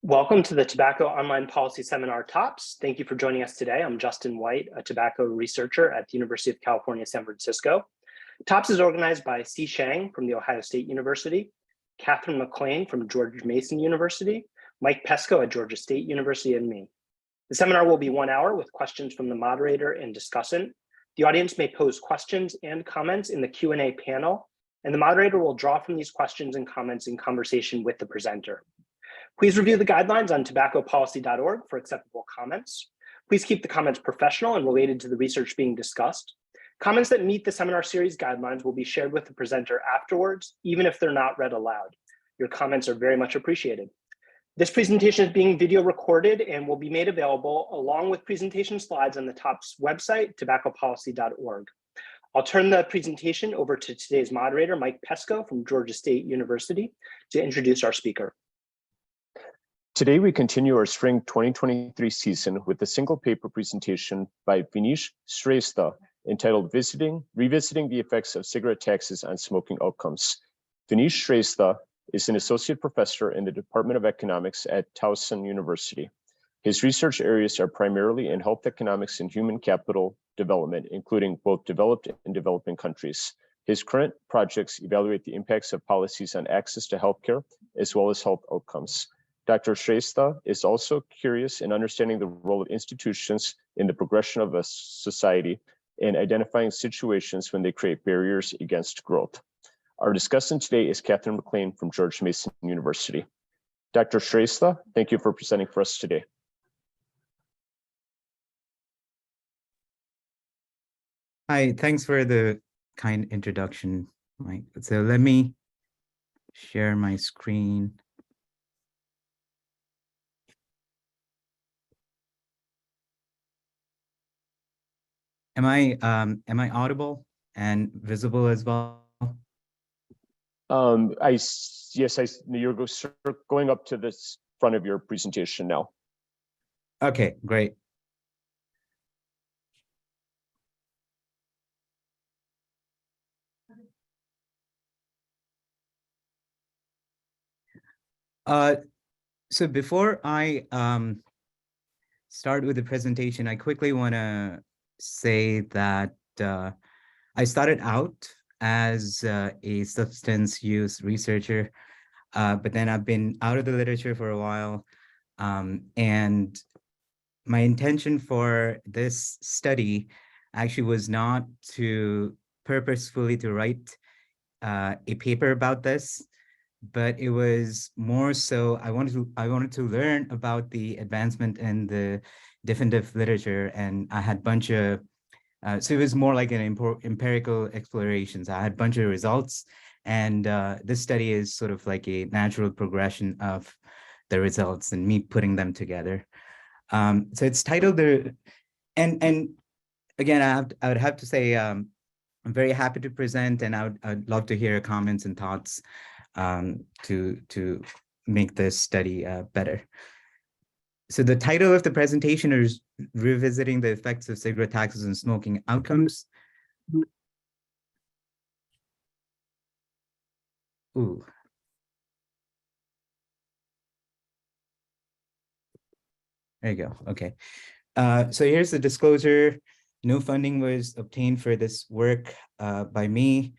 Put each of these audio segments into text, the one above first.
Welcome to the Tobacco Online Policy Seminar TOPS. Thank you for joining us today. I'm Justin White, a tobacco researcher at the University of California, San Francisco. TOPS is organized by C. Shang from The Ohio State University, Catherine McLean from George Mason University, Mike Pesco at Georgia State University, and me. The seminar will be 1 hour with questions from the moderator and discussant. The audience may pose questions and comments in the Q&A panel, and the moderator will draw from these questions and comments in conversation with the presenter. Please review the guidelines on tobaccopolicy.org for acceptable comments. Please keep the comments professional and related to the research being discussed. Comments that meet the seminar series guidelines will be shared with the presenter afterwards, even if they're not read aloud. Your comments are very much appreciated. This presentation is being video recorded and will be made available along with presentation slides on the TOPS website, tobaccopolicy.org. I'll turn the presentation over to today's moderator, Mike Pesco from Georgia State University, to introduce our speaker. Today, we continue our spring 2023 season with a single paper presentation by Vinish Shrestha entitled Revisiting the Effects of Cigarette Taxes on Smoking Outcomes. Vinish Shrestha is an associate professor in the Department of Economics at Towson University. His research areas are primarily in health economics and human capital development, including both developed and developing countries. His current projects evaluate the impacts of policies on access to healthcare, as well as health outcomes. Dr. Shrestha is also curious in understanding the role of institutions in the progression of a society and identifying situations when they create barriers against growth. Our discussant today is Catherine McLean from George Mason University. Dr. Shrestha, thank you for presenting for us today. Hi, thanks for the kind introduction, Mike. So let me share my screen. Am I audible and visible as well? Yes, you're going up to this front of your presentation now. Okay, great. So before I start with the presentation, I quickly want to say that I started out as a substance use researcher, but then I've been out of the literature for a while. And my intention for this study actually was not to purposefully to write a paper about this, but it was more so I wanted to learn about the advancement in the definitive literature, and I had a bunch of so it was more like an empirical explorations. I had a bunch of results, and this study is sort of like a natural progression of the results and me putting them together. So it's titled and again, I would have to say I'm very happy to present, and I'd love to hear comments and thoughts to make this study better. So the title of the presentation is Revisiting the Effects of Cigarette Taxes on Smoking Outcomes. Ooh. There you go. Okay. So here's the disclosure. No funding was obtained for this work by me.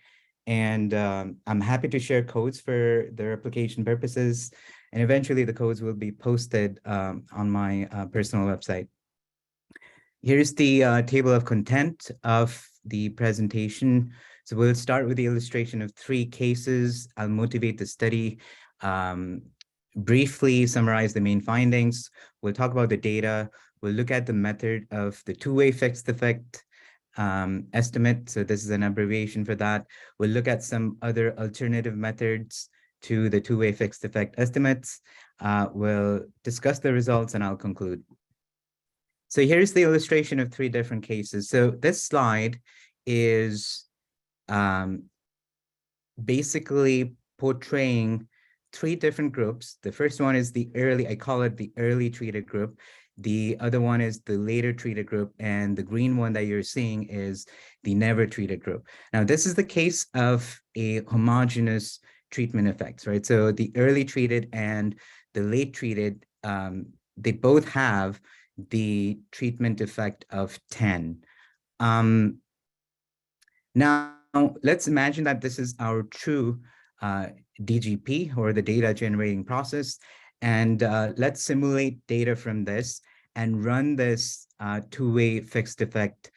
And I'm happy to share codes for the replication purposes. And eventually the codes will be posted on my personal website. Here's the table of content of the presentation. So we'll start with the illustration of 3 cases. I'll motivate the study, briefly summarize the main findings. We'll talk about the data. We'll look at the method of the two-way fixed effect estimate. So this is an abbreviation for that. We'll look at some other alternative methods to the two-way fixed effect estimates. We'll discuss the results, and I'll conclude. So here's the illustration of 3 different cases. So this slide is basically portraying 3 different groups. The first one is the early, I call it the early treated group. The other one is the later treated group, and the green one that you're seeing is the never treated group. Now, this is the case of a homogeneous treatment effects, right? So the early treated and the late treated they both have the treatment effect of 10. Now, let's imagine that this is our true DGP, or the data generating process. And let's simulate data from this and run this two-way fixed effect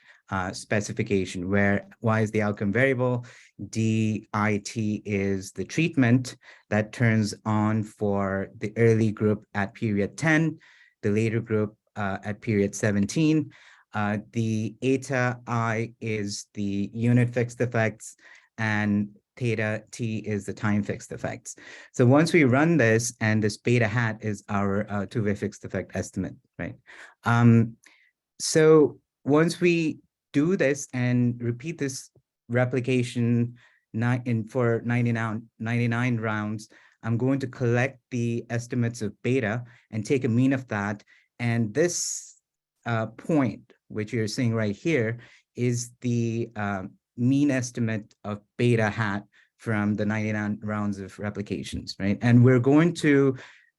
specification, where Y is the outcome variable, DIT is the treatment that turns on for the early group at period 10, the later group at period 17. The eta I is the unit fixed effects, and theta T is the time fixed effects. So once we run this, and this beta hat is our two-way fixed effect estimate, right? So once we do this and repeat this replication for 99 rounds, I'm going to collect the estimates of beta and take a mean of that. And this point, which you're seeing right here, is the mean estimate of beta hat from the 99 rounds of replications, right? And we're going to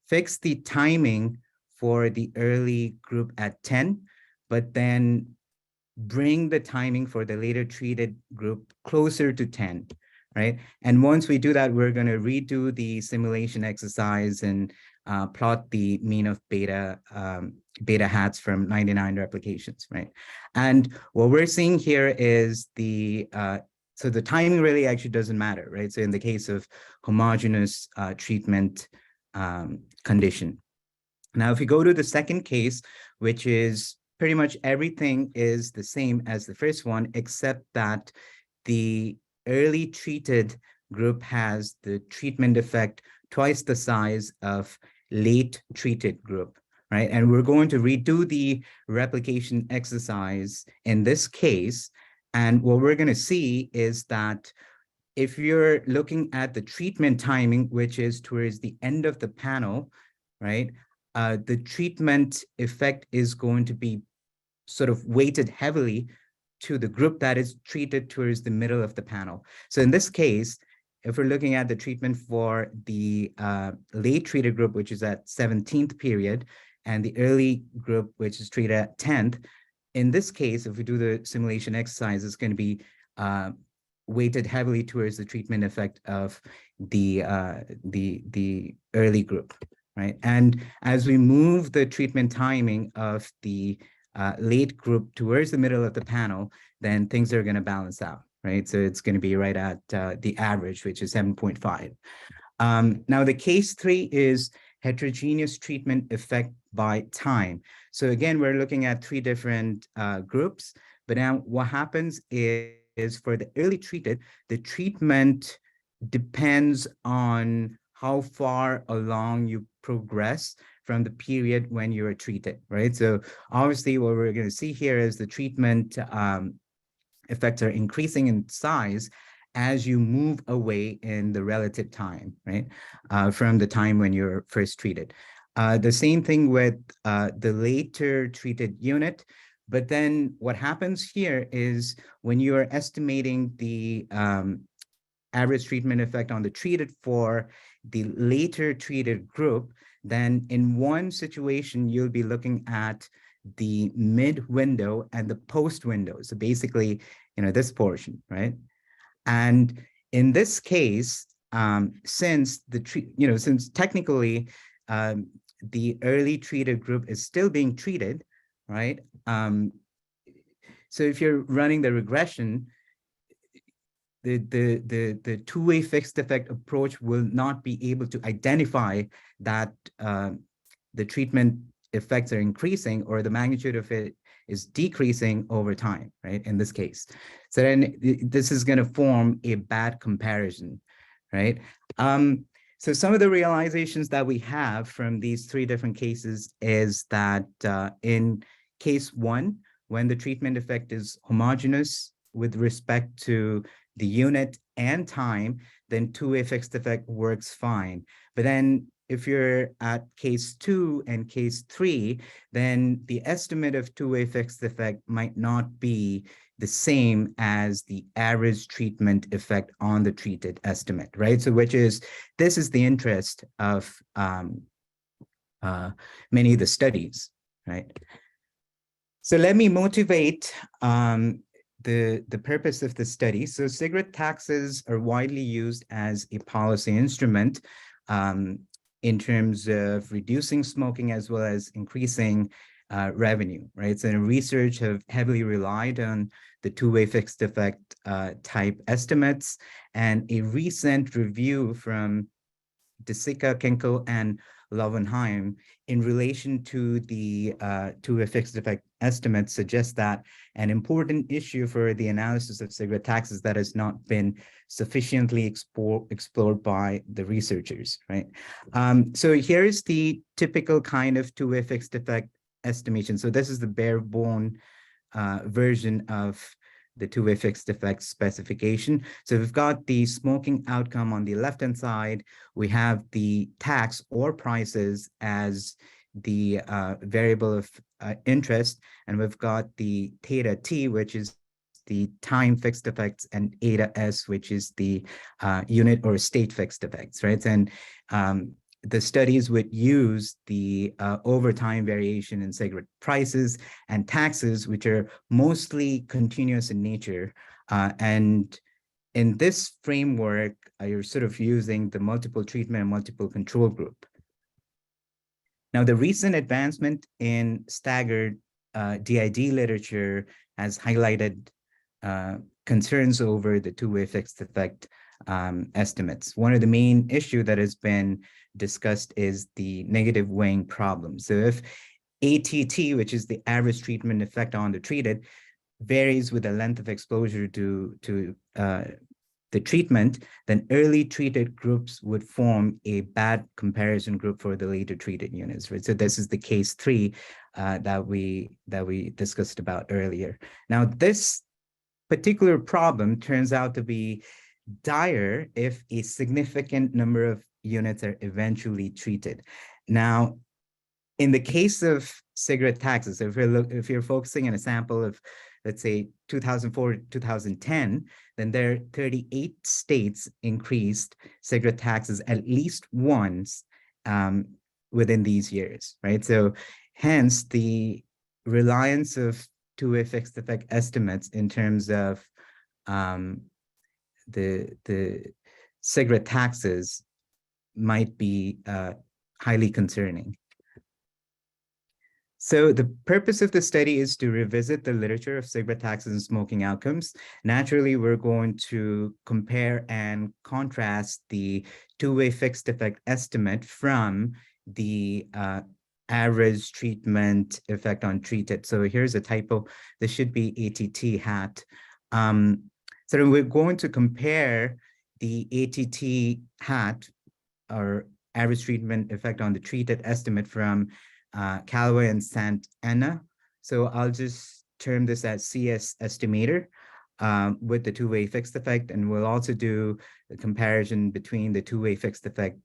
fix the timing for the early group at 10, but then bring the timing for the later treated group closer to 10, right? And once we do that, we're going to redo the simulation exercise and plot the mean of beta hats from 99 replications, right? And what we're seeing here is so the timing really actually doesn't matter, right? So in the case of homogeneous treatment condition. Now, if we go to the second case, which is pretty much everything is the same as the first one, except that the early treated group has the treatment effect twice the size of late treated group, right? And we're going to redo the replication exercise in this case. And what we're going to see is that if you're looking at the treatment timing, which is towards the end of the panel, right? The treatment effect is going to be sort of weighted heavily to the group that is treated towards the middle of the panel. So in this case, if we're looking at the treatment for the late treated group, which is at 17th period, and the early group, which is treated at 10th, in this case, if we do the simulation exercise, it's going to be weighted heavily towards the treatment effect of the early group, right? And as we move the treatment timing of the late group towards the middle of the panel, then things are going to balance out, right? So it's going to be right at the average, which is 7.5. Now, the case 3 is heterogeneous treatment effect by time. So again, we're looking at 3 different groups, but now what happens is for the early treated, the treatment depends on how far along you progress from the period when you were treated, right? So obviously what we're going to see here is the treatment effects are increasing in size as you move away in the relative time, right? From the time when you're first treated. The same thing with the later treated unit. But then what happens here is when you are estimating the average treatment effect on the treated for the later treated group, then in one situation, you'll be looking at the mid window and the post window. So basically, this portion, right? And in this case, since technically the early treated group is still being treated, right? So if you're running the regression, the two-way fixed effect approach will not be able to identify that the treatment effects are increasing or the magnitude of it is decreasing over time, right? In this case. So then this is going to form a bad comparison, right? So some of the realizations that we have from these 3 different cases is that in case 1, when the treatment effect is homogeneous with respect to the unit and time, then two-way fixed effect works fine. But then if you're at case 2 and case 3, then the estimate of two-way fixed effect might not be the same as the average treatment effect on the treated estimate, right? So this is the interest of many of the studies, right? So let me motivate the purpose of the study. So cigarette taxes are widely used as a policy instrument in terms of reducing smoking as well as increasing revenue, right? So research have heavily relied on the two-way fixed effect type estimates, and a recent review from DeSica, Kenko, and Lovenheim in relation to the two-way fixed effect estimates suggests that an important issue for the analysis of cigarette taxes that has not been sufficiently explored by the researchers, right? So here's the typical kind of two-way fixed effect estimation. So this is the bare bone version of the two-way fixed effect specification. So we've got the smoking outcome on the left-hand side. We have the tax or prices as the variable of interest, and we've got the theta t, which is the time fixed effects, and eta s, which is the unit or state fixed effects, right? And the studies would use the overtime variation in cigarette prices and taxes, which are mostly continuous in nature. And in this framework, you're sort of using the multiple treatment and multiple control group. Now, the recent advancement in staggered DID literature has highlighted concerns over the two-way fixed effect estimates. One of the main issue that has been discussed is the negative weighing problem. So if ATT, which is the average treatment effect on the treated, varies with the length of exposure to the treatment, then early treated groups would form a bad comparison group for the later treated units, right? So this is the case 3 that we discussed about earlier. Now, this particular problem turns out to be dire if a significant number of units are eventually treated. Now, in the case of cigarette taxes, if you're focusing on a sample of, let's say, 2004 to 2010, then there are 38 states increased cigarette taxes at least once within these years, right? So hence the reliance of two-way fixed effect estimates in terms of the cigarette taxes might be highly concerning. So the purpose of the study is to revisit the literature of cigarette taxes and smoking outcomes. Naturally, we're going to compare and contrast the two-way fixed effect estimate from the average treatment effect on treated. So here's a typo. This should be ATT hat. So we're going to compare the ATT hat, or average treatment effect on the treated estimate, from Callaway and Santana. So I'll just term this as CS estimator with the two-way fixed effect, and we'll also do the comparison between the two-way fixed effect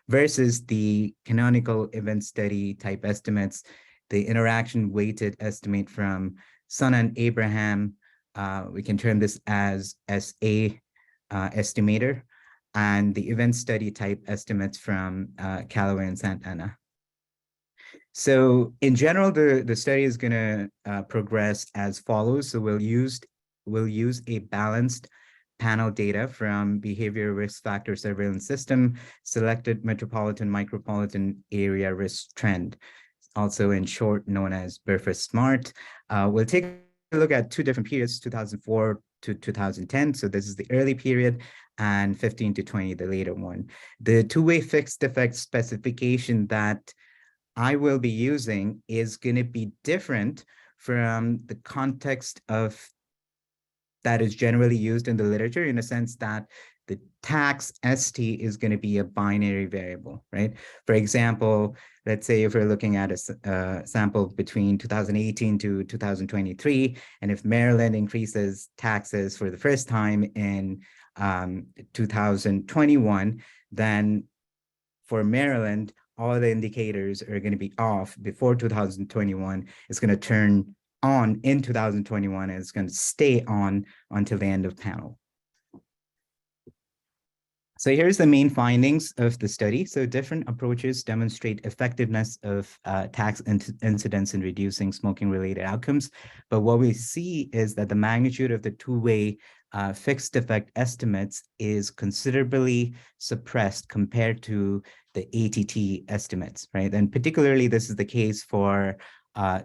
versus the canonical event study type estimates, the interaction weighted estimate from Sun and Abraham. We can term this as SA estimator, and the event study type estimates from Callaway and Santana. So in general, the study is going to progress as follows. So we'll use a balanced panel data from behavior risk factor surveillance system, selected metropolitan micropolitan area risk trend, also in short known as BRFA-SMART. We'll take a look at 2 different periods, 2004 to 2010. So this is the early period, and 15 to 20, the later one. The two-way fixed effect specification that I will be using is going to be different from the context of that is generally used in the literature, in a sense that the tax ST is going to be a binary variable, right? For example, let's say if we're looking at a sample between 2018 to 2023, and if Maryland increases taxes for the first time in 2021, then for Maryland, all the indicators are going to be off before 2021. It's going to turn on in 2021, and it's going to stay on until the end of panel. So here's the main findings of the study. So different approaches demonstrate effectiveness of tax incidence in reducing smoking-related outcomes. But what we see is that the magnitude of the two-way fixed effect estimates is considerably suppressed compared to the ATT estimates, right? And particularly this is the case for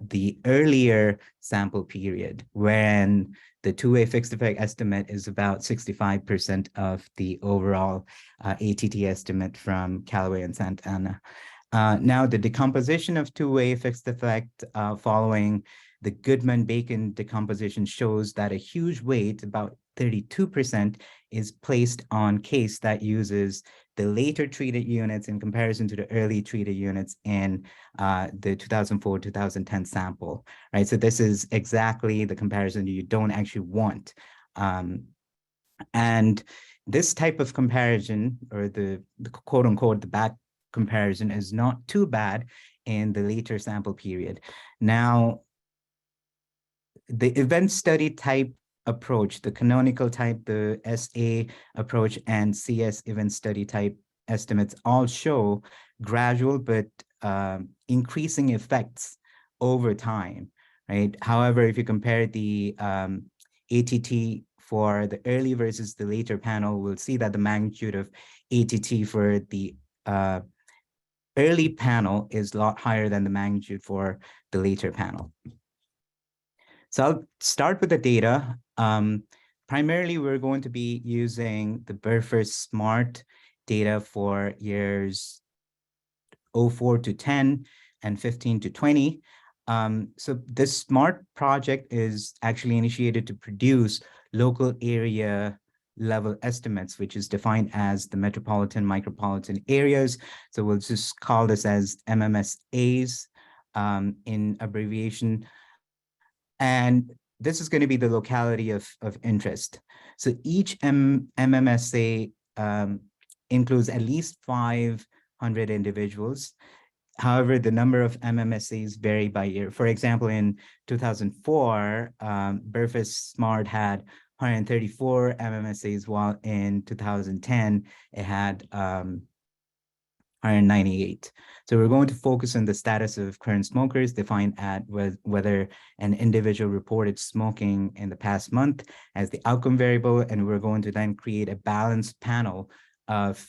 the earlier sample period, when the two-way fixed effect estimate is about 65% of the overall ATT estimate from Callaway and Santana. Now, the decomposition of two-way fixed effect following the Goodman-Bacon decomposition shows that a huge weight, about 32%, is placed on case that uses the later treated units in comparison to the early treated units in the 2004-2010 sample, right? So this is exactly the comparison you don't actually want. And this type of comparison, or the quote unquote, the bad comparison, is not too bad in the later sample period. Now, the event study type approach, the canonical type, the SA approach, and CS event study type estimates all show gradual but increasing effects over time, right? However, if you compare the ATT for the early versus the later panel, we'll see that the magnitude of ATT for the early panel is a lot higher than the magnitude for the later panel. So I'll start with the data. Primarily, we're going to be using the Burford SMART data for years 04 to 10 and 15 to 20. So this SMART project is actually initiated to produce local area level estimates, which is defined as the metropolitan, micropolitan areas. So we'll just call this as MMSAs in abbreviation. And this is going to be the locality of interest. So each MMSA includes at least 500 individuals. However, the number of MMSAs vary by year. For example, in 2004, Burford SMART had 134 MMSAs, while in 2010, it had 198. So we're going to focus on the status of current smokers, defined at whether an individual reported smoking in the past month as the outcome variable, and we're going to then create a balanced panel of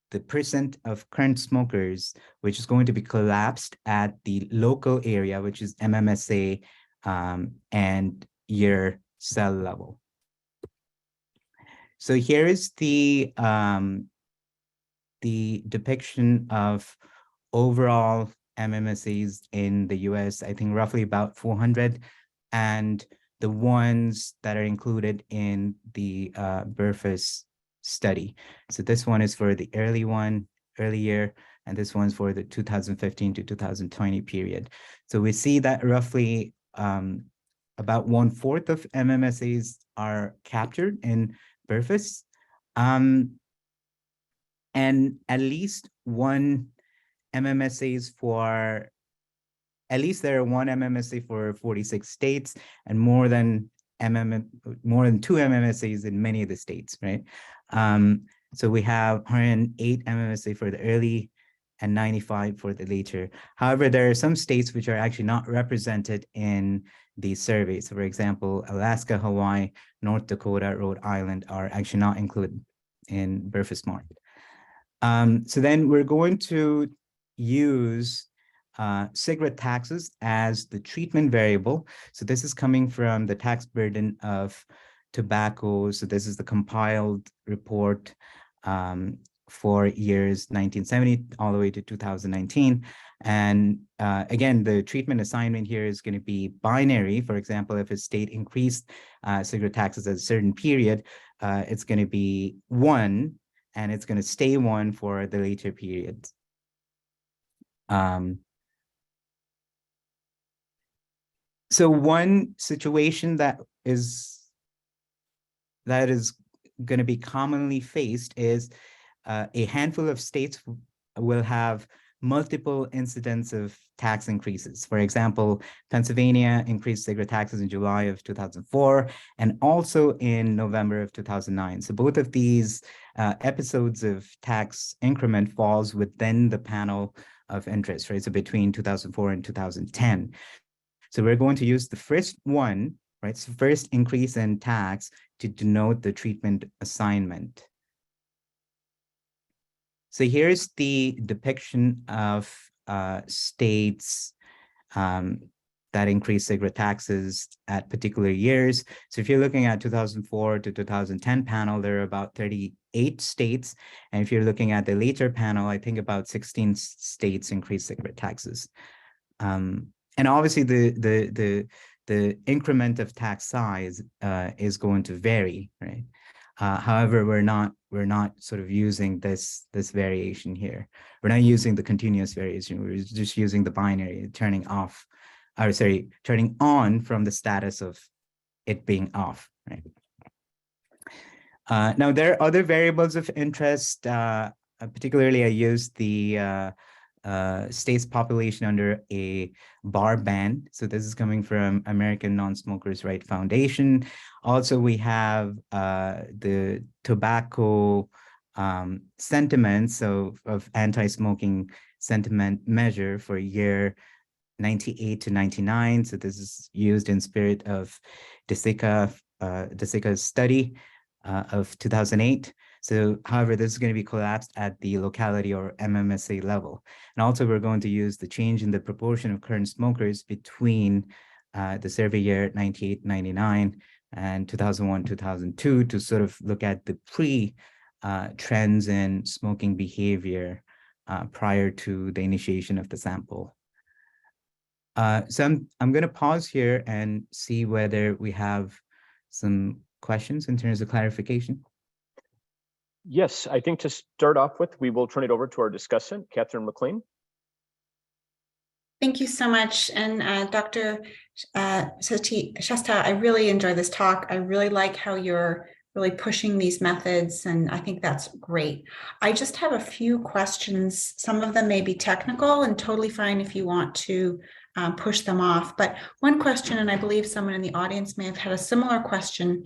the percent of current smokers, which is going to be collapsed at the local area, which is MMSA and year cell level. So here is the depiction of overall MMSAs in the US, I think roughly about 400, and the ones that are included in the Burford study. So this one is for the early year, and this one's for the 2015 to 2020 period. So we see that roughly about 1/4 of MMSAs are captured in Burford. And at least one MMSAs for, at least there are one MMSA for 46 states, and more than 2 MMSAs in many of the states, right? So we have 108 MMSA for the early and 95 for the later. However, there are some states which are actually not represented in these surveys. So for example, Alaska, Hawaii, North Dakota, Rhode Island are actually not included in Burford SMART. So then we're going to use cigarette taxes as the treatment variable. So this is coming from the tax burden of tobacco. So this is the compiled report for years 1970 all the way to 2019. And again, the treatment assignment here is going to be binary. For example, if a state increased cigarette taxes at a certain period, it's going to be 1, and it's going to stay 1 for the later periods. So one situation that is going to be commonly faced is a handful of states will have multiple incidents of tax increases. For example, Pennsylvania increased cigarette taxes in July of 2004 and also in November of 2009. So both of these episodes of tax increment falls within the panel of interest, right? So between 2004 and 2010. So we're going to use the first one, right? So first increase in tax to denote the treatment assignment. So here's the depiction of states that increase cigarette taxes at particular years. So if you're looking at 2004 to 2010 panel, there are about 38 states. And if you're looking at the later panel, I think about 16 states increase cigarette taxes. And obviously the increment of tax size is going to vary, right? However, we're not sort of using this variation here. We're not using the continuous variation. We're just using the binary, turning on from the status of it being off, right? Now there are other variables of interest. Particularly, I used the state's population under a bar ban. So this is coming from American Non-Smokers' Right Foundation. Also, we have the tobacco sentiments of anti-smoking sentiment measure for year 98 to 99. So this is used in spirit of DeSica's study of 2008. So, however, this is going to be collapsed at the locality or MMSA level. And also, we're going to use the change in the proportion of current smokers between the survey year 98, 99 and 2001, 2002 to sort of look at the trends in smoking behavior prior to the initiation of the sample. So I'm going to pause here and see whether we have some questions in terms of clarification. Yes, I think to start off with, we will turn it over to our discussant, Catherine McLean. Thank you so much. And Dr. Shrestha, I really enjoyed this talk. I really like how you're really pushing these methods, and I think that's great. I just have a few questions. Some of them may be technical and totally fine if you want to push them off. But one question, and I believe someone in the audience may have had a similar question.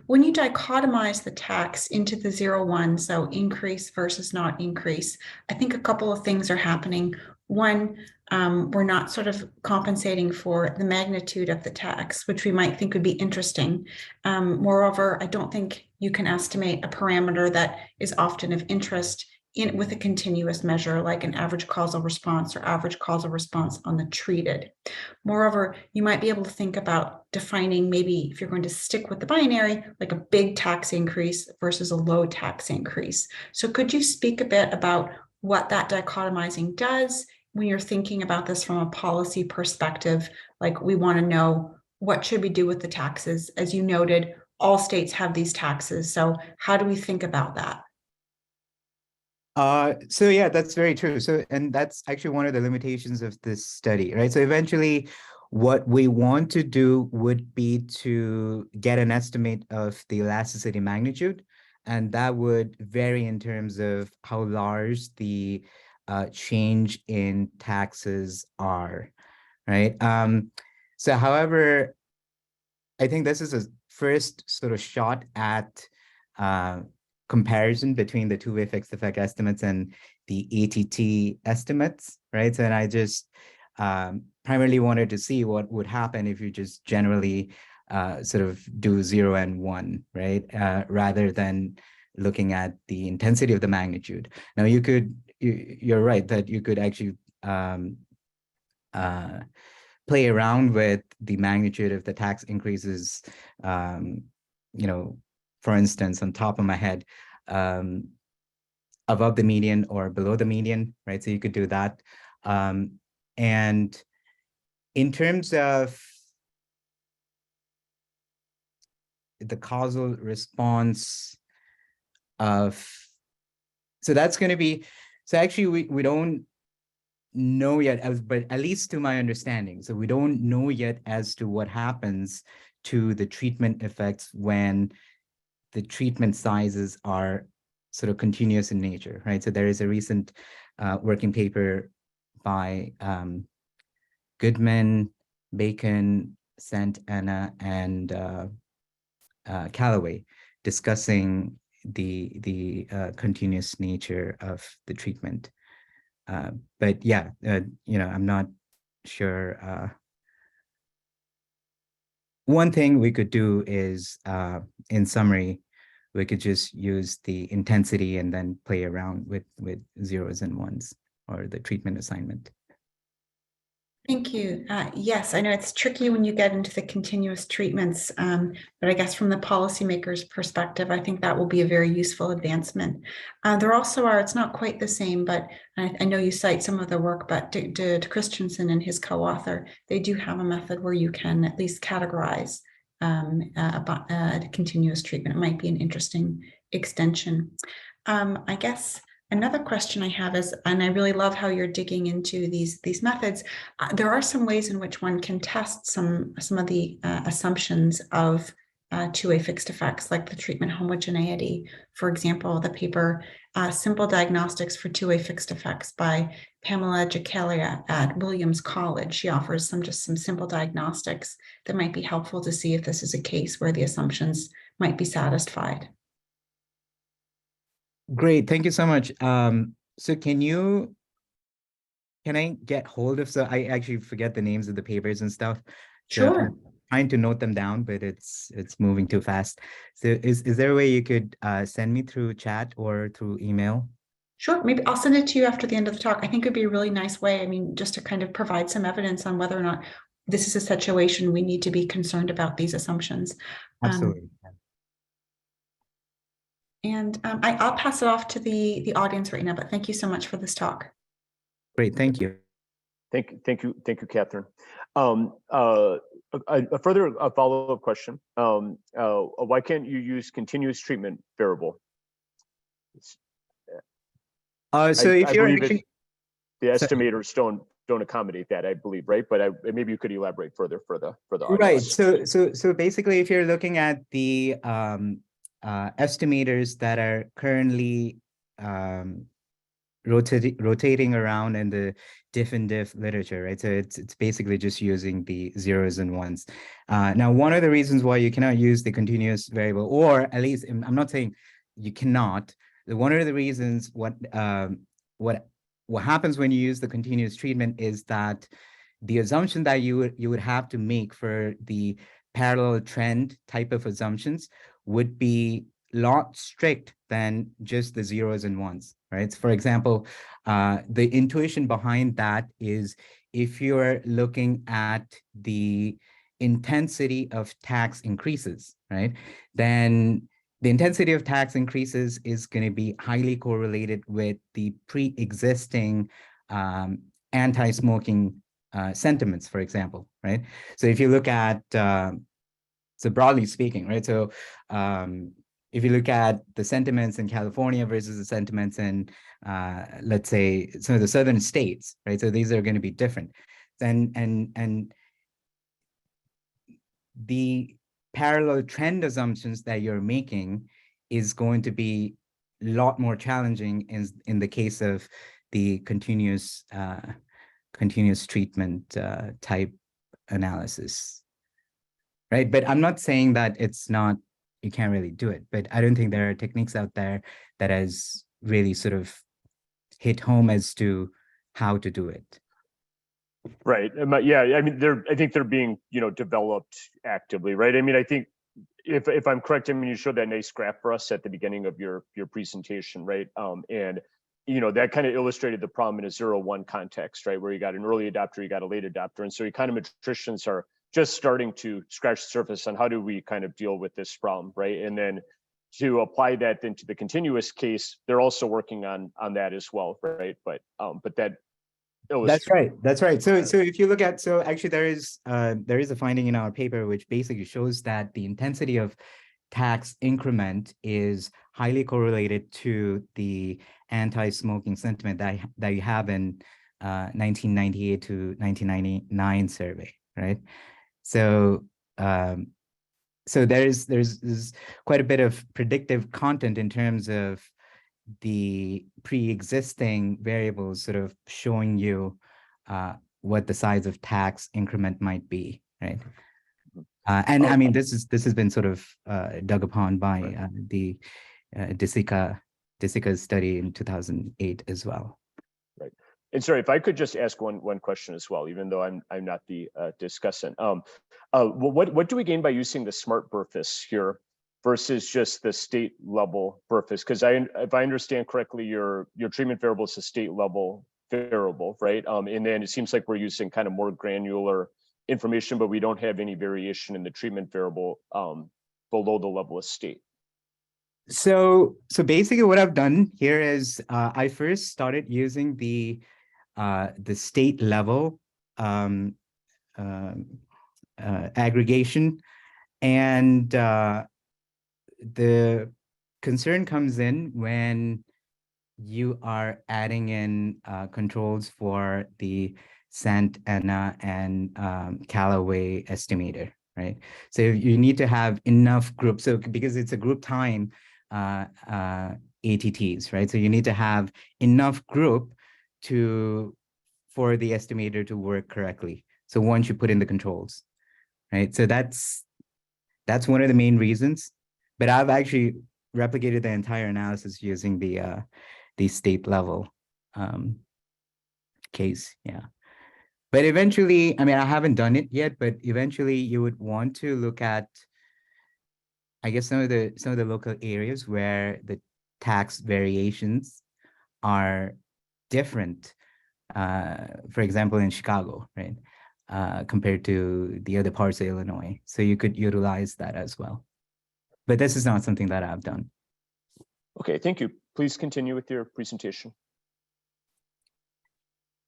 When you dichotomize the tax into the 0-1, so increase versus not increase, I think a couple of things are happening. One, we're not sort of compensating for the magnitude of the tax, which we might think would be interesting. Moreover, I don't think you can estimate a parameter that is often of interest with a continuous measure like an average causal response or average causal response on the treated. Moreover, you might be able to think about defining, maybe if you're going to stick with the binary, like a big tax increase versus a low tax increase. So could you speak a bit about what that dichotomizing does when you're thinking about this from a policy perspective? Like, we want to know, what should we do with the taxes? As you noted, all states have these taxes. So how do we think about that? So yeah, that's very true. So, and that's actually one of the limitations of this study, right? So eventually what we want to do would be to get an estimate of the elasticity magnitude, and that would vary in terms of how large the change in taxes are, right? So however, I think this is a first sort of shot at comparison between the two-way fixed effect estimates and the ATT estimates, right? So, and I just primarily wanted to see what would happen if you just generally sort of do 0 and 1, right? Rather than looking at the intensity of the magnitude. Now, you're right that you could actually play around with the magnitude of the tax increases, for instance, on top of my head, above the median or below the median, right? So you could do that. And in terms of the causal response so that's going to be, so actually we don't know yet, but at least to my understanding, so we don't know yet as to what happens to the treatment effects when the treatment sizes are sort of continuous in nature, right? So there is a recent working paper by Goodman, Bacon, Santana, and Callaway discussing the continuous nature of the treatment. But yeah, I'm not sure. One thing we could do is, in summary, we could just use the intensity and then play around with zeros and ones, or the treatment assignment. Thank you. Yes, I know it's tricky when you get into the continuous treatments, but I guess from the policymaker's perspective, I think that will be a very useful advancement. There also are, it's not quite the same, but I know you cite some of the work, but Christensen and his co-author, they do have a method where you can at least categorize a continuous treatment. It might be an interesting extension. I guess another question I have is, and I really love how you're digging into these methods. There are some ways in which one can test some of the assumptions of two-way fixed effects, like the treatment homogeneity. For example, the paper Simple Diagnostics for Two-Way Fixed Effects by Pamela Jacalia at Williams College. She offers some simple diagnostics that might be helpful to see if this is a case where the assumptions might be satisfied. Great, thank you so much. So can I get hold of, so I actually forget the names of the papers and stuff. So Sure. I'm trying to note them down, but it's moving too fast. So is there a way you could send me through chat or through email? Sure, maybe I'll send it to you after the end of the talk. I think it'd be a really nice way, I mean, just to kind of provide some evidence on whether or not this is a situation we need to be concerned about these assumptions. Absolutely. I'll pass it off to the audience right now, but thank you so much for this talk. Great, thank you. Thank you, Catherine. A further follow-up question. Why can't you use continuous treatment variable? So if you're the estimators don't accommodate that, I believe, right? But maybe you could elaborate further for the audience. Right. So basically, if you're looking at the estimators that are currently rotating around in the diff and diff literature, right? So it's basically just using the zeros and ones. Now, one of the reasons why you cannot use the continuous variable, or at least I'm not saying you cannot. One of the reasons what happens when you use the continuous treatment is that the assumption that you would have to make for the parallel trend type of assumptions would be a lot strict than just the zeros and ones, right? So for example, the intuition behind that is if you're looking at the intensity of tax increases, right, then the intensity of tax increases is going to be highly correlated with the pre-existing anti-smoking sentiments, for example, right? So if you look at, so broadly speaking, right? So if you look at the sentiments in California versus the sentiments in, let's say, some of the southern states, right? So these are going to be different. And the parallel trend assumptions that you're making is going to be a lot more challenging in the case of the continuous treatment type analysis, right? But I'm not saying that you can't really do it, but I don't think there are techniques out there that has really sort of hit home as to how to do it. Right. Yeah. I mean, I think they're being, developed actively, right? I mean, I think if I'm correct, I mean, you showed that nice graph for us at the beginning of your presentation, right? And that kind of illustrated the problem in a 0-1 context, right? Where you got an early adopter, you got a late adopter, and so econometricians are just starting to scratch the surface on how do we kind of deal with this problem, right? And then to apply that into the continuous case, they're also working on that as well, right? But that. That's right. So if you look at, so actually there is a finding in our paper which basically shows that the intensity of tax increment is highly correlated to the anti-smoking sentiment that you have in 1998 to 1999 survey, right? So so there's quite a bit of predictive content in terms of the pre-existing variables sort of showing you what the size of tax increment might be, right? And I mean, this has been sort of dug upon by the Disica's study in 2008 as well. Right. And sorry, if I could just ask one question as well, even though I'm not the discussant. What do we gain by using the smart BRFIS here versus just the state level BRFIS? Because if I understand correctly, your treatment variable is a state level variable, right? And then it seems like we're using kind of more granular information, but we don't have any variation in the treatment variable below the level of state. So basically what I've done here is I first started using the state level aggregation, and the concern comes in when you are adding in controls for the Sant Anna and Callaway estimator, right? So you need to have enough groups. So because it's a group time ATTs, right? So you need to have enough group for the estimator to work correctly. So once you put in the controls, right? So that's one of the main reasons. But I've actually replicated the entire analysis using the state level case, yeah. But eventually, I mean, I haven't done it yet, but eventually you would want to look at, I guess, some of the local areas where the tax variations are different. For example, in Chicago, right, compared to the other parts of Illinois. So you could utilize that as well. But this is not something that I've done. Okay, thank you. Please continue with your presentation.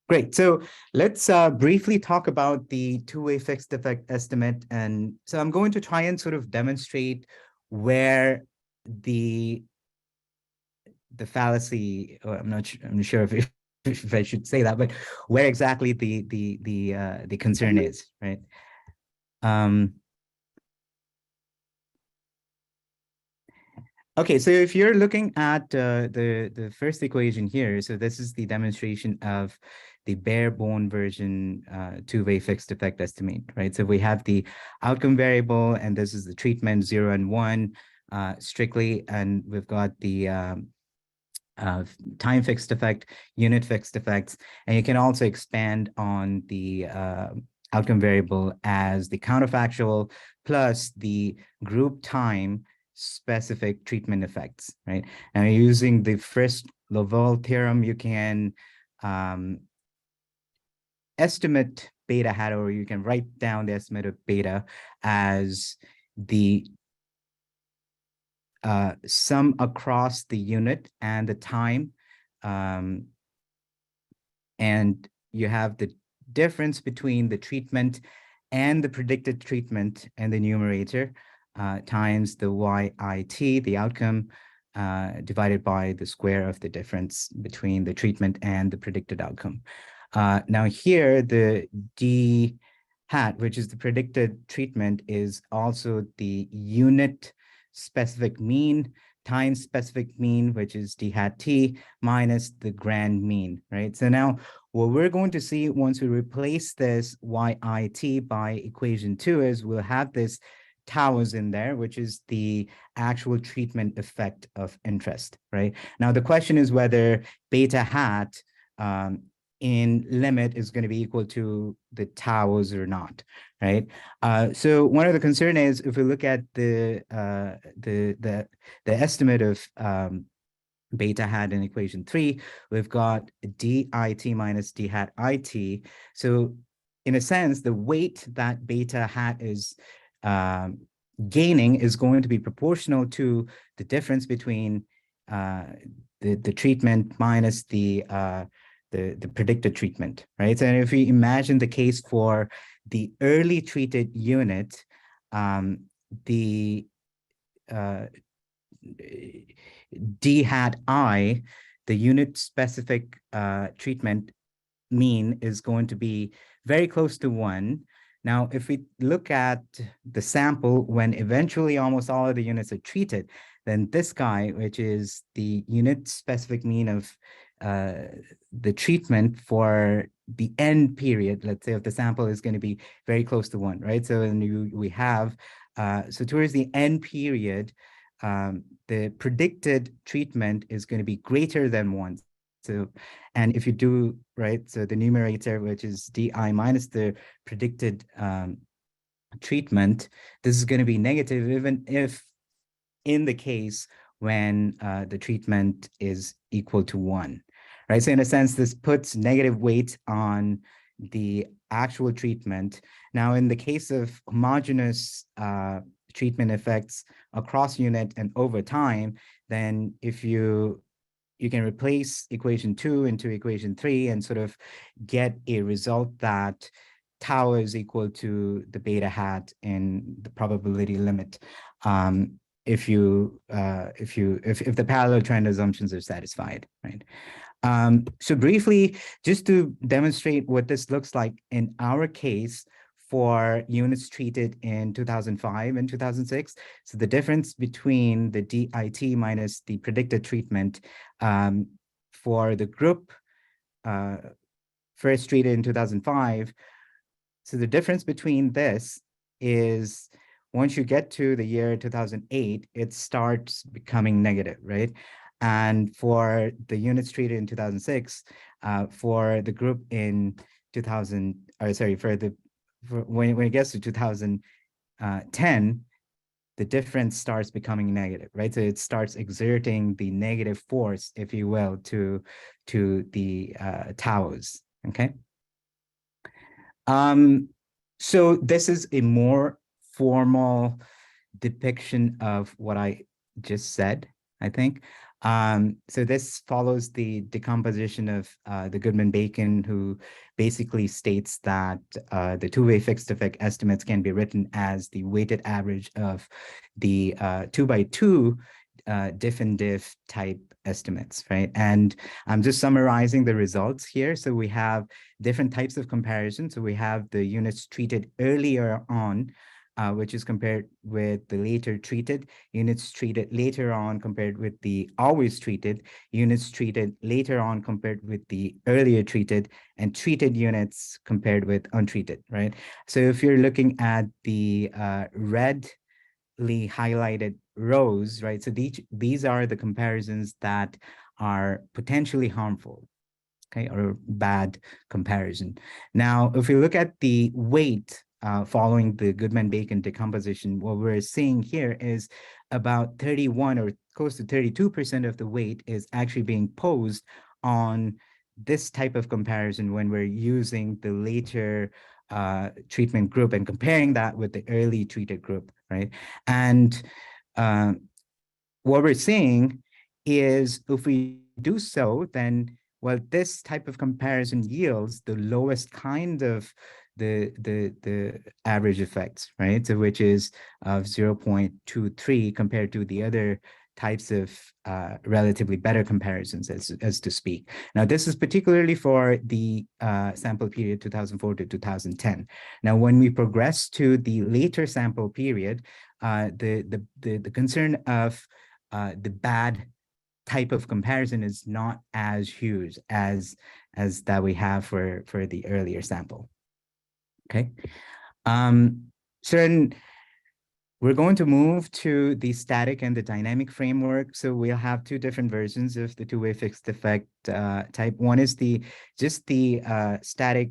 Great. So let's briefly talk about the two-way fixed effect estimate. And so I'm going to try and sort of demonstrate where the fallacy, or I'm not sure if I should say that, but where exactly the concern is, right? Okay, so if you're looking at the first equation here, so this is the demonstration of the bare bone version two-way fixed effect estimate, right? So we have the outcome variable, and this is the treatment 0 and 1 strictly, and we've got the time fixed effect, unit fixed effects, and you can also expand on the outcome variable as the counterfactual plus the group time specific treatment effects, right? And using the first Lovell theorem, you can estimate beta hat, or you can write down the estimate of beta as the sum across the unit and the time, and you have the difference between the treatment and the predicted treatment in the numerator times the YIT, the outcome, divided by the square of the difference between the treatment and the predicted outcome. Now here, the D hat, which is the predicted treatment, is also the unit specific mean times specific mean, which is D hat T, minus the grand mean, right? So now what we're going to see once we replace this YIT by equation 2 is we'll have this towers in there, which is the actual treatment effect of interest, right? Now, the question is whether beta hat in limit is going to be equal to the towers or not, right? So one of the concern is if we look at the estimate of beta hat in equation 3, we've got DIT minus D hat IT. So in a sense, the weight that beta hat is gaining is going to be proportional to the difference between the treatment minus the predicted treatment, right? So if we imagine the case for the early treated unit, the D hat I, the unit specific treatment mean is going to be very close to 1. Now, if we look at the sample when eventually almost all of the units are treated, then this guy, which is the unit specific mean of the treatment for the end period, let's say if the sample is going to be very close to 1, right? So then we have, so towards the end period, the predicted treatment is going to be greater than 1. So, and if you do, right, so the numerator, which is DI minus the predicted treatment, this is going to be negative, even if in the case when the treatment is equal to 1, right? So in a sense, this puts negative weight on the actual treatment. Now, in the case of homogeneous treatment effects across unit and over time, then if you can replace equation 2 into equation 3 and sort of get a result that tau is equal to the beta hat in the probability limit. If the parallel trend assumptions are satisfied, right? So briefly, just to demonstrate what this looks like in our case for units treated in 2005 and 2006. So the difference between the DIT minus the predicted treatment for the group first treated in 2005. So the difference between this is once you get to the year 2008, it starts becoming negative, right? And for the units treated in 2006, for the group in 2000, or sorry, when it gets to 2010, the difference starts becoming negative, right? So it starts exerting the negative force, if you will, to the taus, okay? So this is a more formal depiction of what I just said, I think. So this follows the decomposition of the Goodman-Bacon, who basically states that the two-way fixed effect estimates can be written as the weighted average of the 2x2 diff and diff type estimates, right? And I'm just summarizing the results here. So we have different types of comparison. So we have the units treated earlier on, which is compared with the later treated, units treated later on compared with the always treated, units treated later on compared with the earlier treated, and treated units compared with untreated, right? So if you're looking at the redly highlighted rows, right? So these are the comparisons that are potentially harmful, okay, or bad comparison. Now, if we look at the weight following the Goodman-Bacon decomposition, what we're seeing here is about 31 or close to 32% of the weight is actually being posed on this type of comparison when we're using the later treatment group and comparing that with the early treated group, right? And what we're seeing is if we do so, then, well, this type of comparison yields the lowest kind of the average effects, right? So which is 0.23 compared to the other types of relatively better comparisons, as to speak. Now, this is particularly for the sample period 2004 to 2010. Now, when we progress to the later sample period, the concern of the bad type of comparison is not as huge as that we have for the earlier sample. Okay, so then we're going to move to the static and the dynamic framework. So we'll have two different versions of the two-way fixed effect type. One is just the static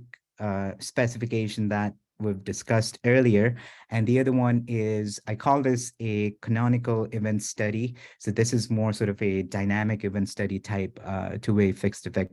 specification that we've discussed earlier. And the other one is, I call this a canonical event study. So this is more sort of a dynamic event study type two-way fixed effect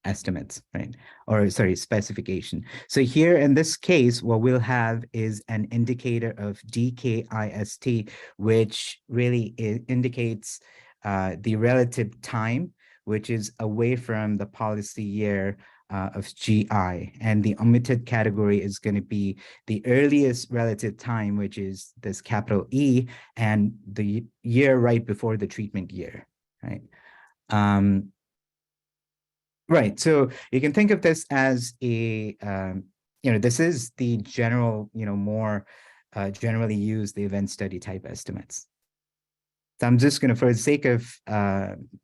estimates, right? Or sorry, specification. So here in this case, what we'll have is an indicator of DKIST, which really indicates the relative time, which is away from the policy year of GI. And the omitted category is going to be the earliest relative time, which is this capital E, and the year right before the treatment year, right? Right, so you can think of this as a, this is the general, more generally used event study type estimates, So I'm just going to, for the sake of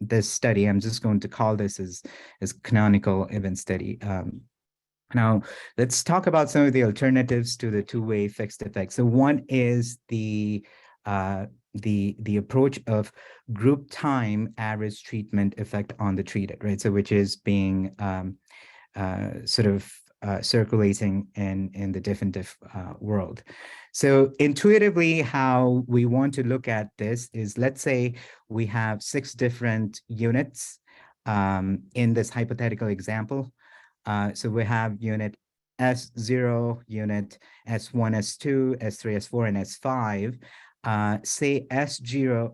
this study, I'm just going to call this as canonical event study. Now, let's talk about some of the alternatives to the two-way fixed effect. So one is the approach of group time average treatment effect on the treated, right? So which is being circulating in the different world. So intuitively, how we want to look at this is, let's say we have 6 different units in this hypothetical example. So we have unit S0, unit S1, S2, S3, S4, and S5. Say S0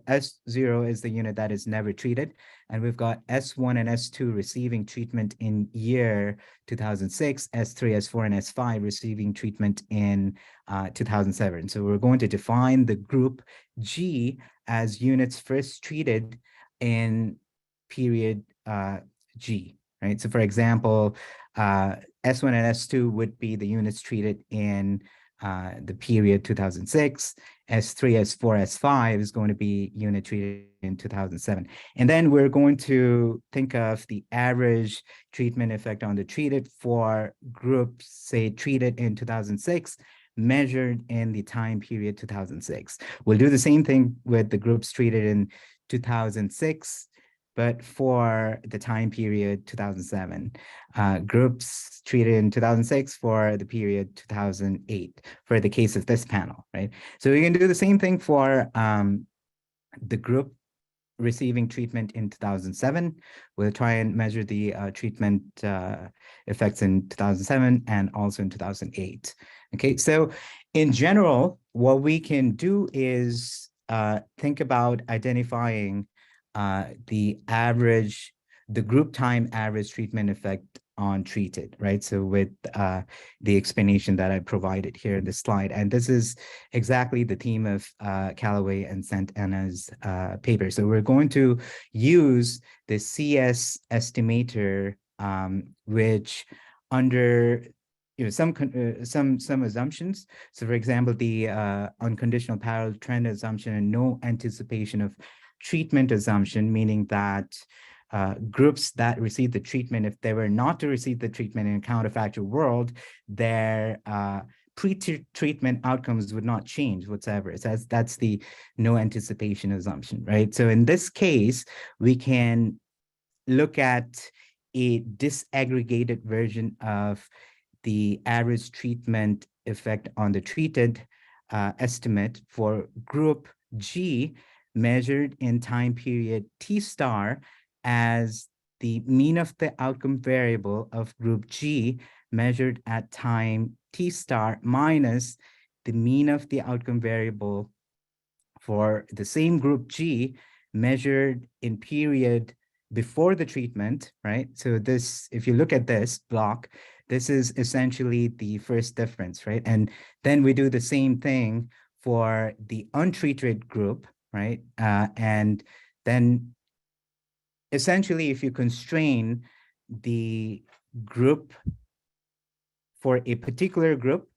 is the unit that is never treated, and we've got S1 and S2 receiving treatment in year 2006, S3, S4, and S5 receiving treatment in 2007. So we're going to define the group G as units first treated in period G, right? So for example, S1 and S2 would be the units treated in the period 2006. S3, S4, S5 is going to be unit treated in 2007. And then we're going to think of the average treatment effect on the treated for groups, say, treated in 2006, measured in the time period 2006. We'll do the same thing with the groups treated in 2006, but for the time period 2007. Groups treated in 2006 for the period 2008, for the case of this panel, right? So we can do the same thing for the group receiving treatment in 2007. We'll try and measure the treatment effects in 2007 and also in 2008. Okay, so in general, what we can do is think about identifying the group time average treatment effect on treated, right? So with the explanation that I provided here in this slide, and this is exactly the theme of Callaway and Santana's paper. So we're going to use the CS estimator, which under some assumptions. So for example, the unconditional parallel trend assumption and no anticipation of treatment assumption, meaning that groups that receive the treatment, if they were not to receive the treatment in a counterfactual world, their pre-treatment outcomes would not change whatsoever. So that's the no anticipation assumption, right? So in this case, we can look at a disaggregated version of the average treatment effect on the treated estimate for group G measured in time period T star as the mean of the outcome variable of group G measured at time T star minus the mean of the outcome variable for the same group G measured in period before the treatment, right? So this, if you look at this block, this is essentially the first difference, right? And then we do the same thing for the untreated group, right? And then essentially, if you constrain the group for a particular group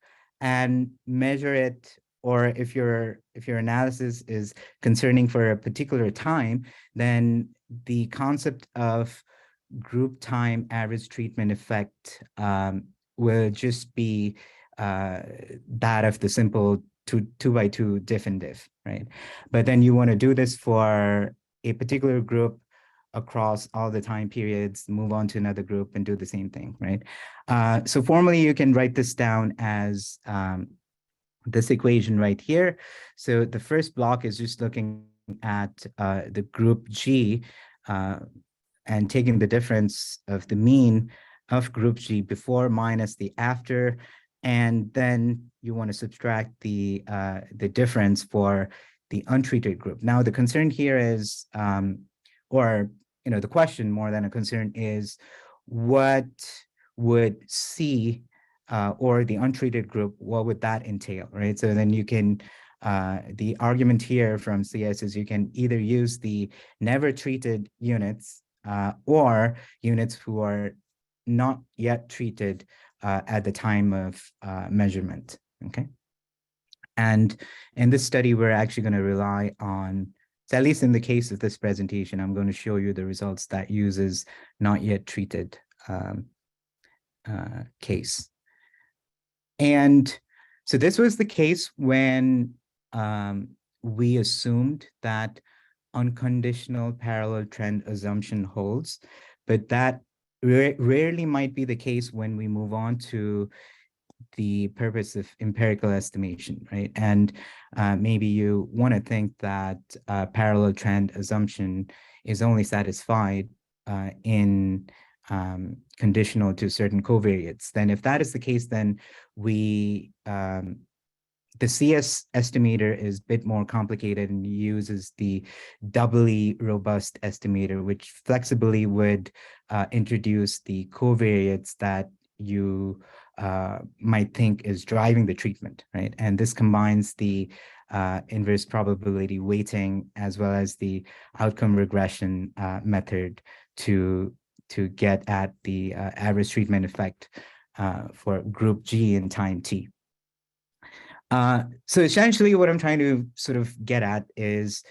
and measure it, or if your analysis is concerning for a particular time, then the concept of group time average treatment effect will just be that of the simple two by two diff and diff, right? But then you want to do this for a particular group across all the time periods, move on to another group and do the same thing, right? So formally, you can write this down as this equation right here. So the first block is just looking at the group G and taking the difference of the mean of group G before minus the after, and then you want to subtract the difference for the untreated group. Now the concern here is, the question more than a concern is, what would C or the untreated group, what would that entail, right? So then you can, the argument here from CS is you can either use the never treated units or units who are not yet treated at the time of measurement, okay? And in this study, we're actually going to rely on So at least in the case of this presentation, I'm going to show you the results that uses not yet treated case. And so this was the case when we assumed that unconditional parallel trend assumption holds, but that rarely might be the case when we move on to the purpose of empirical estimation, right? And maybe you want to think that parallel trend assumption is only satisfied in conditional to certain covariates. Then if that is the case, then we the CS estimator is a bit more complicated and uses the doubly robust estimator, which flexibly would introduce the covariates that you might think is driving the treatment, right? And this combines the inverse probability weighting as well as the outcome regression method to get at the average treatment effect for group G in time T. So essentially what I'm trying to sort of get at is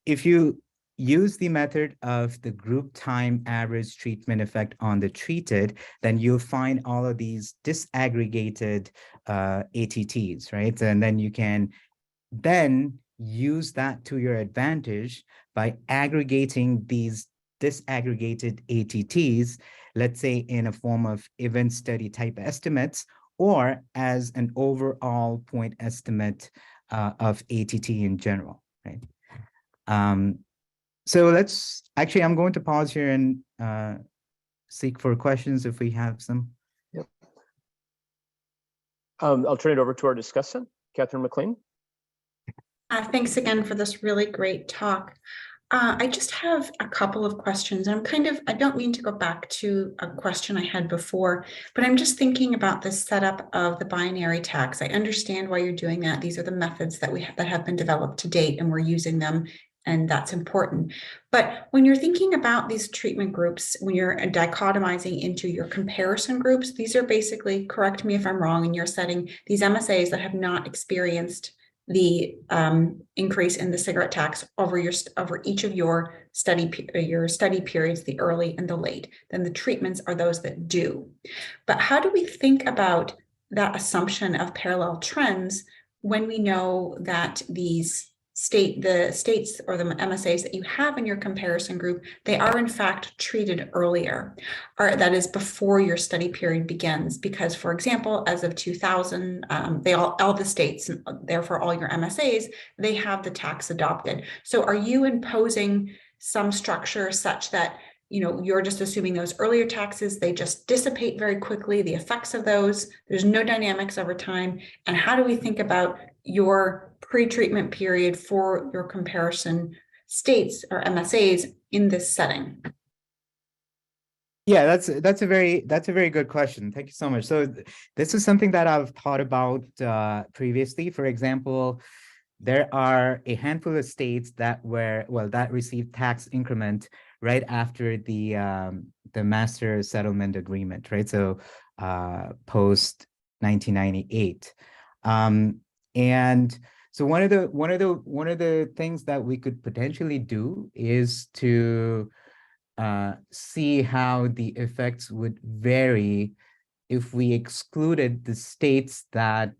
if you use the method of the group time average treatment effect on the treated, then you'll find all of these disaggregated ATTs, right? And then you can then use that to your advantage by aggregating these disaggregated ATTs, let's say in a form of event study type estimates, or as an overall point estimate of ATT in general, right? So I'm going to pause here and seek for questions if we have some. Yep. I'll turn it over to our discussant, Catherine McLean. Thanks again for this really great talk. I just have a couple of questions. I don't mean to go back to a question I had before, but I'm just thinking about the setup of the binary tax. I understand why you're doing that. These are the methods that that have been developed to date, and we're using them, and that's important. But when you're thinking about these treatment groups, when you're dichotomizing into your comparison groups, these are basically, correct me if I'm wrong, in your setting, these MSAs that have not experienced the increase in the cigarette tax over each of your study periods, the early and the late. Then the treatments are those that do. But how do we think about that assumption of parallel trends when we know that the states or the MSAs that you have in your comparison group, they are in fact treated earlier, or that is before your study period begins? Because, for example, as of 2000, all the states, and therefore all your MSAs, they have the tax adopted. So are you imposing some structure such that you're just assuming those earlier taxes, they just dissipate very quickly, the effects of those, there's no dynamics over time? And how do we think about your pre-treatment period for your comparison states or MSAs in this setting? Yeah, that's a very good question. Thank you so much. So this is something that I've thought about previously. For example, there are a handful of states that received tax increment right after the master settlement agreement, right? So post 1998, and so one of the things that we could potentially do is to see how the effects would vary if we excluded the states that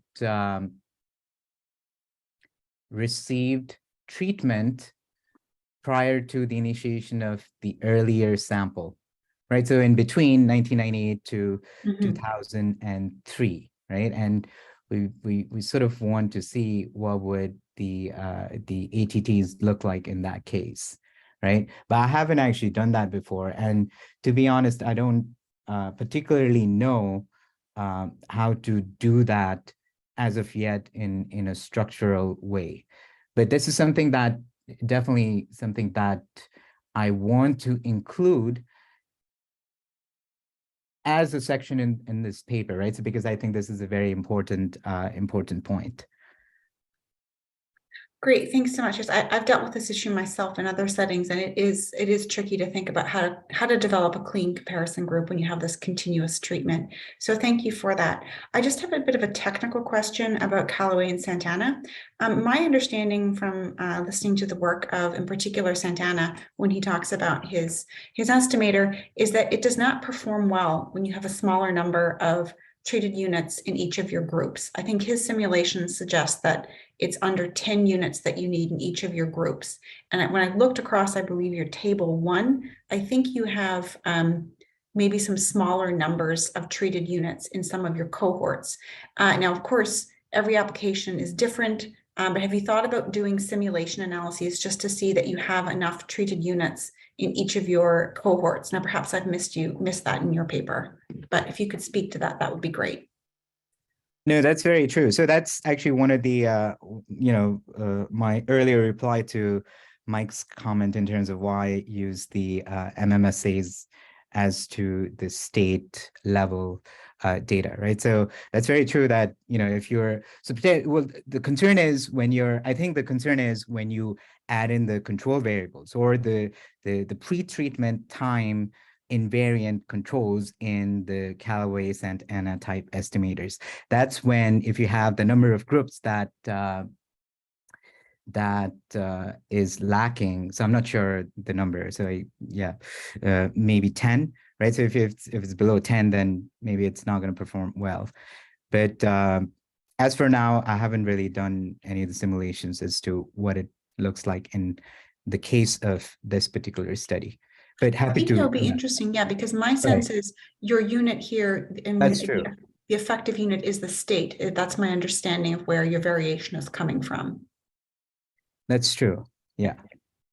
received treatment prior to the initiation of the earlier sample, right? So in between 1998 to 2003, right? And we sort of want to see what would the ATTs look like in that case, right? But I haven't actually done that before, and to be honest, I don't particularly know how to do that as of yet in a structural way. But this is something that I want to include as a section in this paper, right? So because I think this is a very important point. Great, thanks so much. Yes, I've dealt with this issue myself in other settings, and it is tricky to think about how to develop a clean comparison group when you have this continuous treatment. So thank you for that. I just have a bit of a technical question about Callaway and Santana. My understanding from listening to the work of, in particular, Santana, when he talks about his estimator, is that it does not perform well when you have a smaller number of treated units in each of your groups. I think his simulations suggest that it's under 10 units that you need in each of your groups. And when I looked across, I believe your table 1, I think you have maybe some smaller numbers of treated units in some of your cohorts. Now, of course, every application is different, but have you thought about doing simulation analyses just to see that you have enough treated units in each of your cohorts? Now, perhaps I've missed that in your paper, but if you could speak to that, that would be great. No, that's very true. So that's actually one of the, my earlier reply to Mike's comment in terms of why I use the MMSAs as to the state level data, right? So that's very true that, if you're, well, the concern is when you add in the control variables or the pre-treatment time invariant controls in the Callaway Santana type estimators. That's when, if you have the number of groups that is lacking. So I'm not sure the number. So maybe 10, right? So if it's below 10, then maybe it's not going to perform well. But as for now, I haven't really done any of the simulations as to what it looks like in the case of this particular study. But happy to. It'll be interesting, yeah, because my sense is your unit here, and that's true. The effective unit is the state. That's my understanding of where your variation is coming from. That's true. Yeah.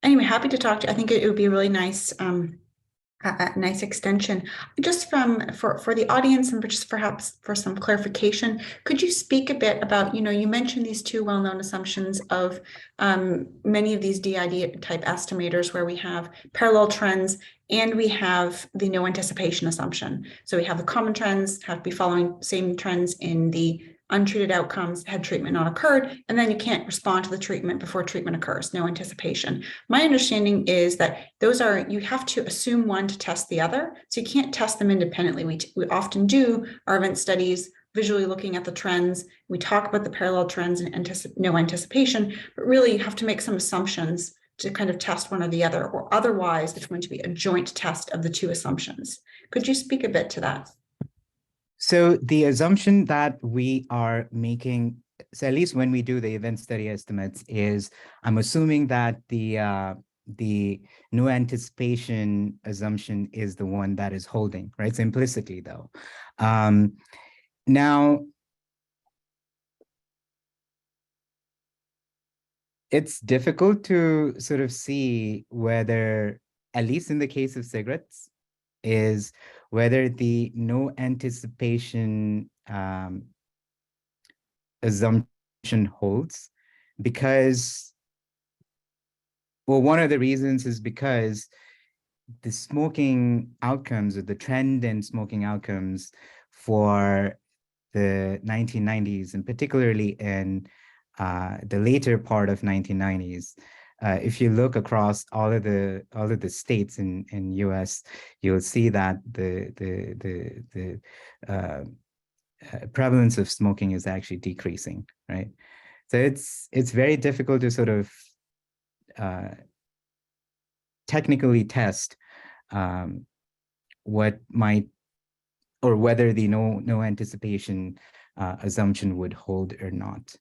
Anyway, happy to talk to you. I think it would be a really nice, nice extension. Just for the audience and just perhaps for some clarification, could you speak a bit about, you mentioned these two well-known assumptions of many of these DID type estimators where we have parallel trends and we have the no anticipation assumption. So we have the common trends have to be following same trends in the untreated outcomes had treatment not occurred, and then you can't respond to the treatment before treatment occurs, no anticipation. My understanding is that you have to assume one to test the other, so you can't test them independently. We often do our event studies visually looking at the trends. We talk about the parallel trends and no anticipation, but really you have to make some assumptions to kind of test one or the other, or otherwise it's going to be a joint test of the two assumptions. Could you speak a bit to that? So the assumption that we are making, so at least when we do the event study estimates, is I'm assuming that the no anticipation assumption is the one that is holding, right? So implicitly though. Now, it's difficult to sort of see whether, at least in the case of cigarettes, is whether the no anticipation assumption holds, because, well, one of the reasons is because the smoking outcomes, or the trend in smoking outcomes for the 1990s, and particularly in the later part of 1990s, if you look across all of the states in US, you'll see that the prevalence of smoking is actually decreasing, right? So it's very difficult to sort of technically test what might, or whether the no anticipation assumption would hold or not,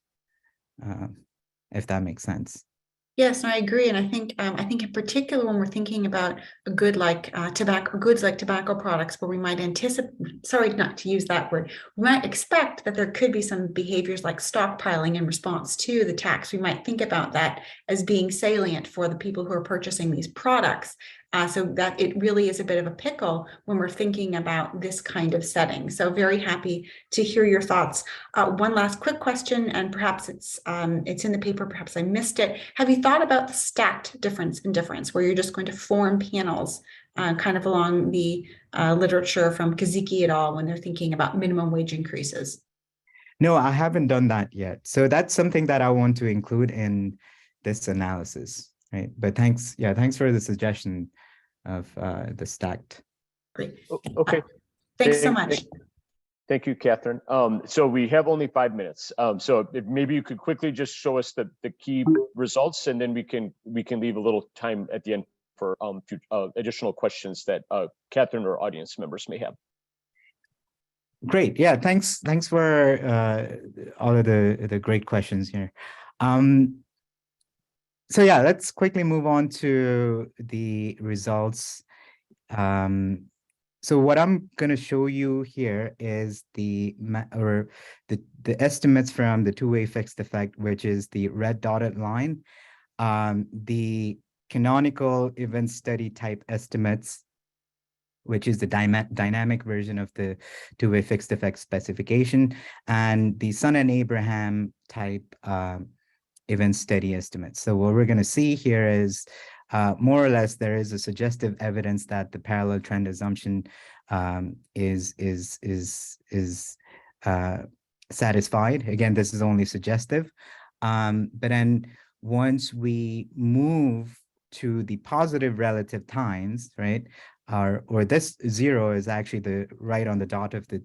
if that makes sense. Yes, I agree, and I think in particular when we're thinking about a good like tobacco products, where we might anticipate, sorry, not to use that word, we might expect that there could be some behaviors like stockpiling in response to the tax. We might think about that as being salient for the people who are purchasing these products. So that it really is a bit of a pickle when we're thinking about this kind of setting. So very happy to hear your thoughts. One last quick question, and perhaps it's in the paper, perhaps I missed it. Have you thought about the stacked difference in difference, where you're just going to form panels kind of along the literature from Kaziki et al. When they're thinking about minimum wage increases? No, I haven't done that yet. So that's something that I want to include in this analysis, right? But thanks for the suggestion of the stacked. Great. Okay. Thanks so much. Thank you, Catherine. So we have only 5 minutes. So if maybe you could quickly just show us the key results, and then we can leave a little time at the end for additional questions that Catherine or audience members may have. Great. Yeah, thanks for all of the great questions here. So yeah, let's quickly move on to the results. So what I'm going to show you here is the estimates from the two-way fixed effect, which is the red dotted line, the canonical event study type estimates, which is the dynamic version of the two-way fixed effect specification, and the Sun and Abraham type event study estimates. So what we're going to see here is more or less there is a suggestive evidence that the parallel trend assumption is satisfied. Again, this is only suggestive, but then once we move to the positive relative times, right, or this 0 is actually the right on the dot of the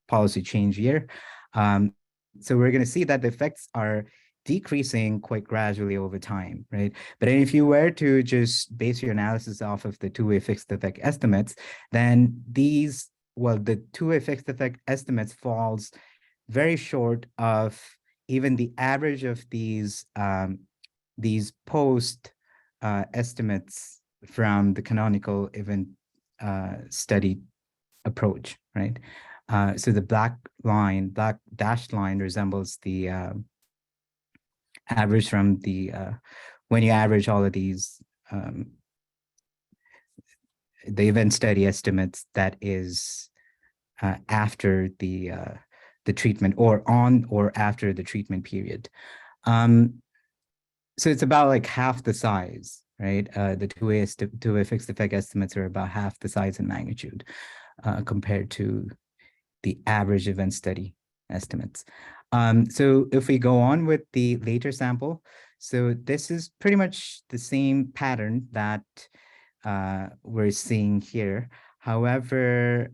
policy change year. So we're going to see that the effects are decreasing quite gradually over time, right? But if you were to just base your analysis off of the two-way fixed effect estimates, then the two-way fixed effect estimates falls very short of even the average of these post estimates from the canonical event study approach, right? So the black dashed line resembles the average from the when you average all of these the event study estimates, that is after the treatment, or on or after the treatment period. So it's about like half the size, right? The two-way fixed effect estimates are about half the size and magnitude compared to the average event study estimates. So if we go on with the later sample, so this is pretty much the same pattern that we're seeing here. However,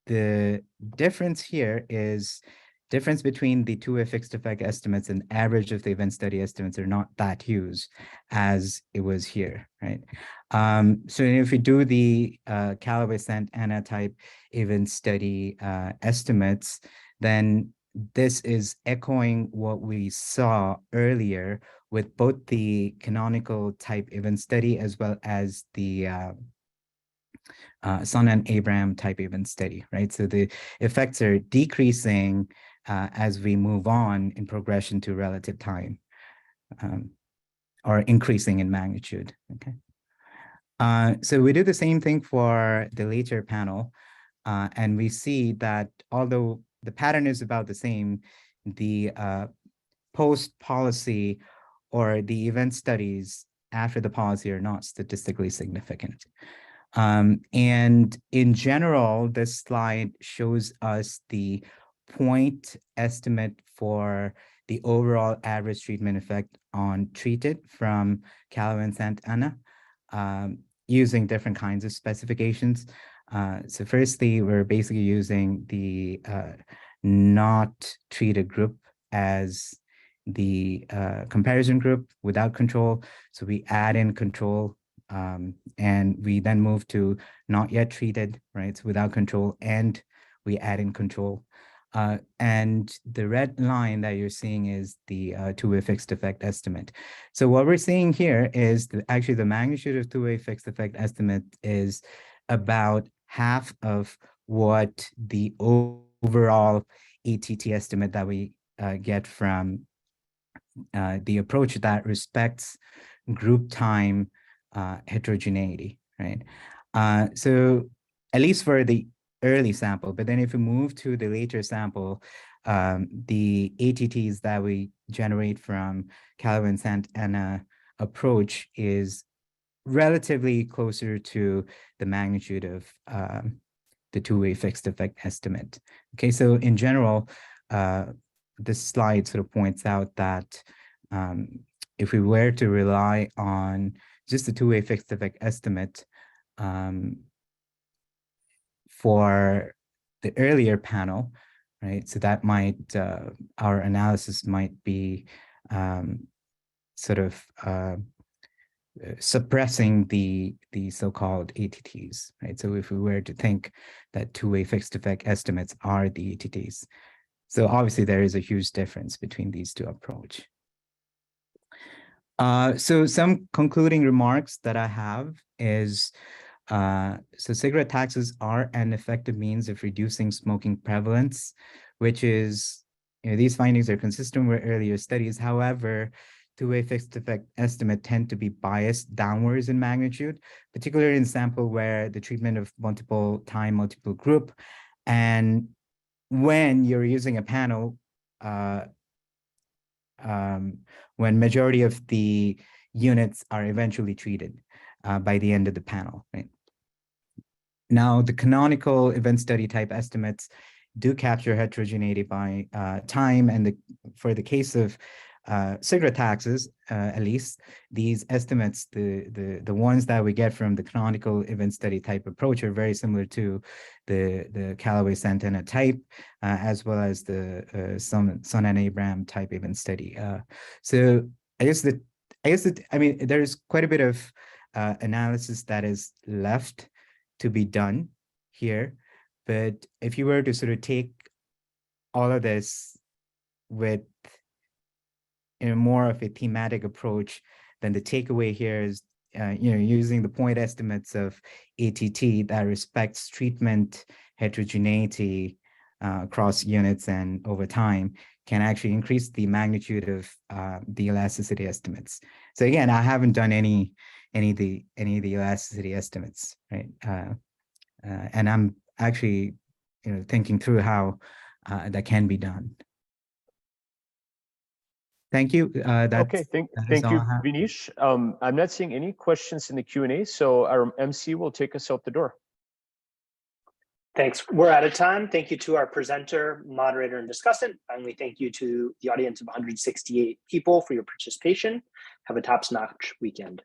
the difference here is difference between the two-way fixed effect estimates and average of the event study estimates are not that huge as it was here, right? So if we do the Callaway-Sant Anna type event study estimates, then this is echoing what we saw earlier with both the canonical type event study as well as the Sun and Abraham type event study, right? So the effects are decreasing as we move on in progression to relative time, or increasing in magnitude, okay? So we do the same thing for the later panel, and we see that although the pattern is about the same, the post-policy or the event studies after the policy are not statistically significant. And in general, this slide shows us the point estimate for the overall average treatment effect on treated from Callaway-Sant Anna using different kinds of specifications. So firstly, we're basically using the not treated group as the comparison group without control. So we add in control, and we then move to not yet treated, right? So without control, and we add in control. And the red line that you're seeing is the two-way fixed effect estimate. So what we're seeing here is actually the magnitude of two-way fixed effect estimate is about half of what the overall ATT estimate that we get from the approach that respects group time heterogeneity, right? So at least for the early sample, but then if we move to the later sample, the ATTs that we generate from Callaway-Sant Anna approach is relatively closer to the magnitude of the two-way fixed effect estimate. Okay, so in general, this slide sort of points out that if we were to rely on just the two-way fixed effect estimate for the earlier panel, right? So that might, our analysis might be sort of suppressing the so-called ATTs, right? So if we were to think that two-way fixed effect estimates are the ATTs, so obviously there is a huge difference between these two approaches. So some concluding remarks that I have is, so cigarette taxes are an effective means of reducing smoking prevalence, which is, these findings are consistent with earlier studies. However, two-way fixed effect estimate tend to be biased downwards in magnitude, particularly in sample where the treatment of multiple group. And when you're using a panel, when majority of the units are eventually treated by the end of the panel, right? Now, the canonical event study type estimates do capture heterogeneity by time, and for the case of cigarette taxes, at least, these estimates, the ones that we get from the canonical event study type approach are very similar to the Callaway-Santana type, as well as the Sun and Abraham type event study. So I guess I mean, there's quite a bit of analysis that is left to be done here, but if you were to sort of take all of this with more of a thematic approach, then the takeaway here is, using the point estimates of ATT that respects treatment heterogeneity across units and over time can actually increase the magnitude of the elasticity estimates. So again, I haven't done any of the elasticity estimates, right? And I'm actually, thinking through how that can be done. Thank you. Okay, thank you, Vinish. I'm not seeing any questions in the Q&A, so our MC will take us out the door. Thanks. We're out of time. Thank you to our presenter, moderator, and discussant. Finally, thank you to the audience of 168 people for your participation. Have a top-notch weekend.